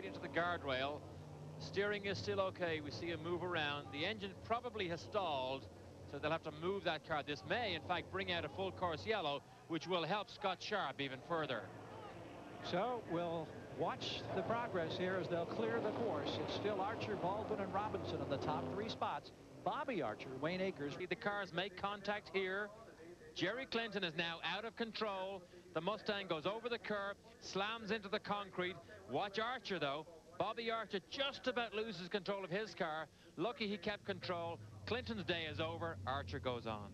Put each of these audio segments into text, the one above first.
straight into the guardrail. Steering is still okay. We see him move around. The engine probably has stalled, so they'll have to move that car. This may, in fact, bring out a full course yellow, which will help Scott Sharp even further. So we'll watch the progress here as they'll clear the course. It's still Archer, Baldwin, and Robinson in the top 3 spots. Bobby Archer, Wayne Akers. The cars make contact here. Jerry Clinton is now out of control. The Mustang goes over the curb, slams into the concrete. Watch Archer, though. Bobby Archer just about loses control of his car. Lucky he kept control. Clinton's day is over. Archer goes on.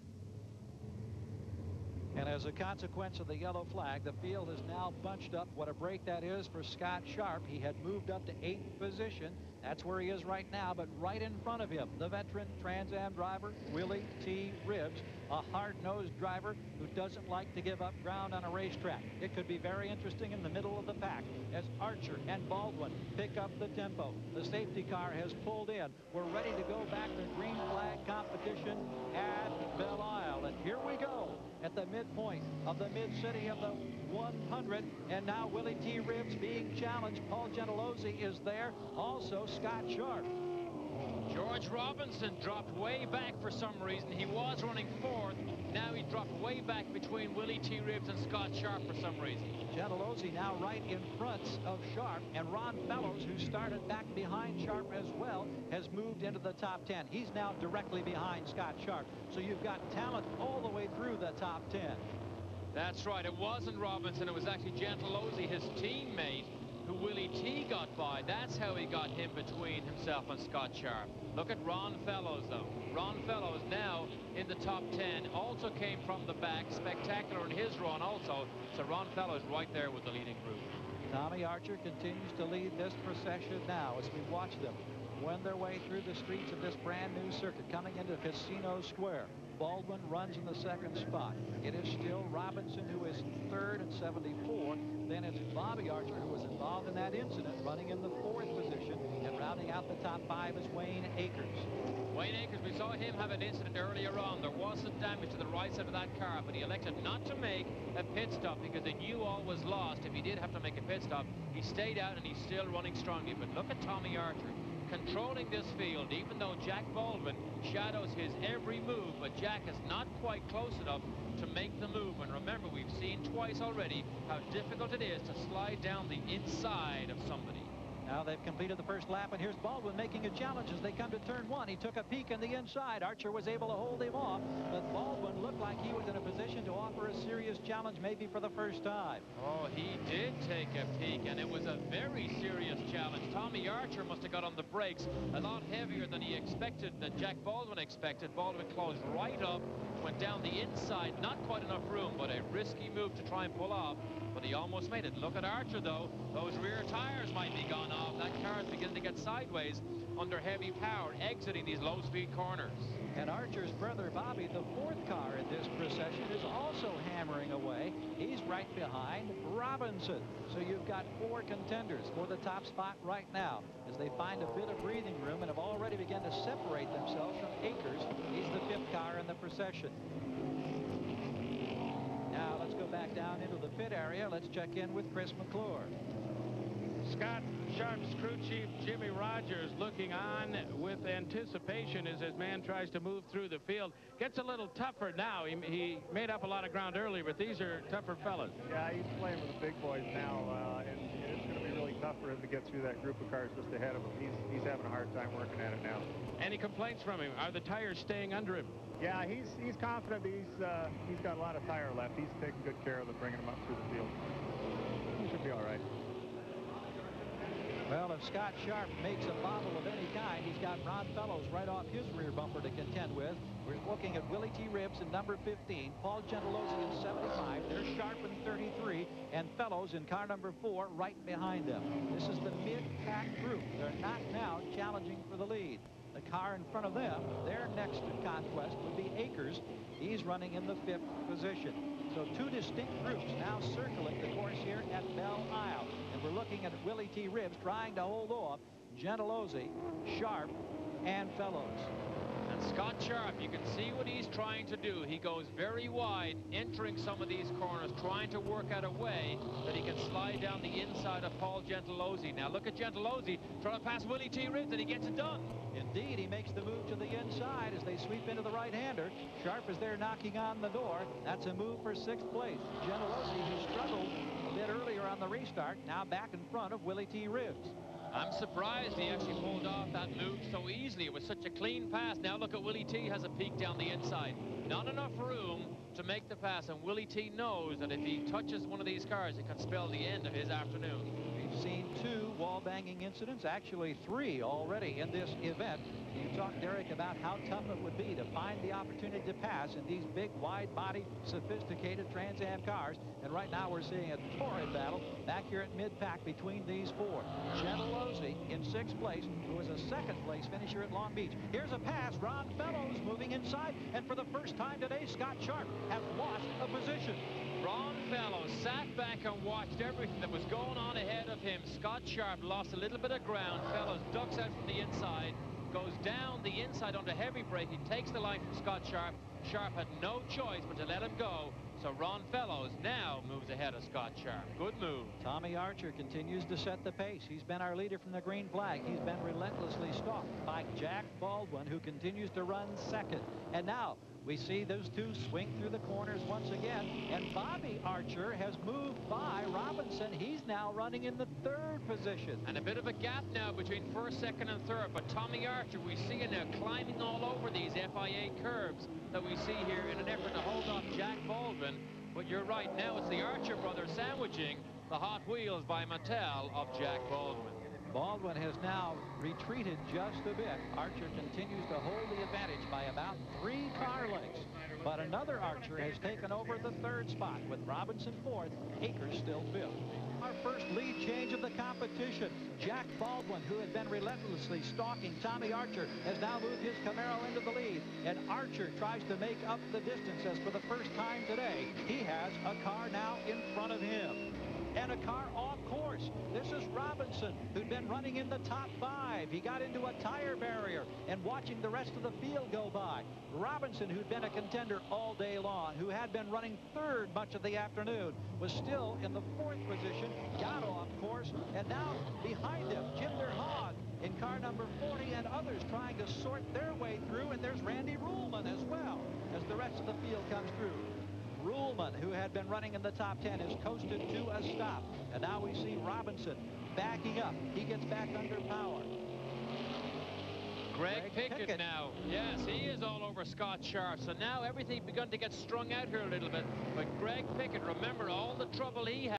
And as a consequence of the yellow flag, the field is now bunched up. What a break that is for Scott Sharp. He had moved up to 8th position. That's where he is right now, but right in front of him, the veteran Trans Am driver, Willie T. Ribbs, a hard-nosed driver who doesn't like to give up ground on a racetrack. It could be very interesting in the middle of the pack as Archer and Baldwin pick up the tempo. The safety car has pulled in. We're ready to go back to green flag competition at Belle Isle. And here we go at the midpoint of the mid-city of the 100. And now Willie T. Ribbs being challenged. Paul Gentilozzi is there. Also Scott Sharp. George Robinson dropped way back for some reason. He was running 4th. Now he dropped way back between Willie T. Ribbs and Scott Sharp for some reason. Gentilozzi now right in front of Sharp, and Ron Fellows, who started back behind Sharp as well, has moved into the top 10. He's now directly behind Scott Sharp. So you've got talent all the way through the top 10. That's right. It wasn't Robinson. It was actually Gentilozzi, his teammate, who Willie T got by. That's how he got him between himself and Scott Sharp. Look at Ron Fellows, though. Ron Fellows now in the top 10. Also came from the back. Spectacular in his run also. So Ron Fellows right there with the leading group. Tommy Archer continues to lead this procession now as we watch them wend their way through the streets of this brand new circuit coming into Casino Square. Baldwin runs in the 2nd spot. It is still Robinson, who is 3rd at 74. Then it's Bobby Archer, who was involved in that incident, running in the 4th position. And rounding out the top 5 is Wayne Akers. Wayne Akers, we saw him have an incident earlier on. There was some damage to the right side of that car, but he elected not to make a pit stop because he knew all was lost. If he did have to make a pit stop, he stayed out and he's still running strongly. But look at Tommy Archer controlling this field, even though Jack Baldwin shadows his every move, but Jack is not quite close enough to make the move. And remember, we've seen twice already how difficult it is to slide down the inside of somebody. Now they've completed the first lap, and here's Baldwin making a challenge as they come to turn 1. He took a peek in the inside. Archer was able to hold him off, but Baldwin looked like he was in a position to offer a serious challenge, maybe for the first time. Oh, he did take a peek, and it was a very serious challenge. Tommy Archer must have got on the brakes a lot heavier than he expected, than Jack Baldwin expected. Baldwin closed right up, went down the inside, not quite enough room, but a risky move to try and pull off, but he almost made it. Look at Archer, though. Those rear tires might be gone off. That car is beginning to get sideways under heavy power, exiting these low-speed corners. And Archer's brother Bobby, the 4th car in this procession, is also hammering away. He's right behind Robinson. So you've got 4 contenders for the top spot right now as they find a bit of breathing room and have already begun to separate themselves from Akers. He's the 5th car in the procession. Now let's go back down into the pit area. Let's check in with Chris McClure. Scott Sharp's crew chief Jimmy Rogers looking on with anticipation as his man tries to move through the field. Gets a little tougher now. He made up a lot of ground earlier, but these are tougher fellas. Yeah, he's playing with the big boys now, and it's going to be really tough for him to get through that group of cars just ahead of him. He's having a hard time working at it now. Any complaints from him? Are the tires staying under him? Yeah, he's confident. He's got a lot of tire left. He's taking good care of it, bringing them up through the field. He should be all right. Well, if Scott Sharp makes a bobble of any kind, he's got Ron Fellows right off his rear bumper to contend with. We're looking at Willie T. Ribbs in number 15, Paul Gentilozzi in 75. There's Sharp in 33, and Fellows in car number 4 right behind them. This is the mid-pack group. They're not now challenging for the lead. The car in front of them, their next conquest would be Akers. He's running in the 5th position. So 2 distinct groups now circling the course here at Belle Isle. And we're looking at Willie T. Ribbs trying to hold off Gentilozzi, Sharp, and Fellows. And Scott Sharp, you can see what he's trying to do. He goes very wide, entering some of these corners, trying to work out a way that he can slide down the inside of Paul Gentilozzi. Now look at Gentilozzi trying to pass Willie T. Ribs, and he gets it done. Indeed, he makes the move to the inside as they sweep into the right-hander. Sharp is there knocking on the door. That's a move for 6th place. Gentilozzi, who struggled a bit earlier on the restart, now back in front of Willie T. Ribs. I'm surprised he actually pulled off that move so easily. It was such a clean pass. Now look at Willie T. has a peek down the inside. Not enough room to make the pass, and Willie T. knows that if he touches one of these cars, it can spell the end of his afternoon. We've seen 2 wall-banging incidents, actually 3 already in this event. You talked, Derek, about how tough it would be to find the opportunity to pass in these big, wide-body, sophisticated Trans Am cars. And right now we're seeing a torrid battle back here at mid-pack between these 4. Gentilozzi in 6th place, who was a 2nd place finisher at Long Beach. Here's a pass. Ron Fellows moving inside. And for the first time today, Scott Sharp has lost a position. Ron Fellows sat back and watched everything that was going on ahead of him. Scott Sharp lost a little bit of ground. Fellows ducks out from the inside, goes down the inside under heavy braking, takes the line from Scott Sharp. Sharp had no choice but to let him go. So Ron Fellows now moves ahead of Scott Sharp. Good move. Tommy Archer continues to set the pace. He's been our leader from the green flag. He's been relentlessly stalked by Jack Baldwin, who continues to run 2nd. And now we see those 2 swing through the corners once again. And Bobby Archer has moved by Robinson. He's now running in the 3rd position. And a bit of a gap now between 1st, 2nd, and 3rd. But Tommy Archer, we see him now climbing all over these FIA curves that we see here in an effort to hold off Jack Baldwin. But you're right, now it's the Archer brothers sandwiching the Hot Wheels by Mattel of Jack Baldwin. Baldwin has now retreated just a bit. Archer continues to hold the advantage by about 3 car lengths. But another Archer has taken over the 3rd spot with Robinson 4th, Akers still 5th. Our first lead change of the competition. Jack Baldwin, who had been relentlessly stalking Tommy Archer, has now moved his Camaro into the lead. And Archer tries to make up the distance as for the first time today, he has a car now in front of him. And a car off course. This is Robinson, who'd been running in the top 5. He got into a tire barrier and watching the rest of the field go by. Robinson, who'd been a contender all day long, who had been running 3rd much of the afternoon, was still in the 4th position, got off course, and now behind him, Jim DeHaan in car number 40 and others trying to sort their way through, and there's Randy Ruhlman as well as the rest of the field comes through. Ruhlman, who had been running in the top 10, has coasted to a stop. And now we see Robinson backing up. He gets back under power. Greg Pickett now. Yes, he is all over Scott Sharp. So now everything begun to get strung out here a little bit. But Greg Pickett, remember all the trouble he had.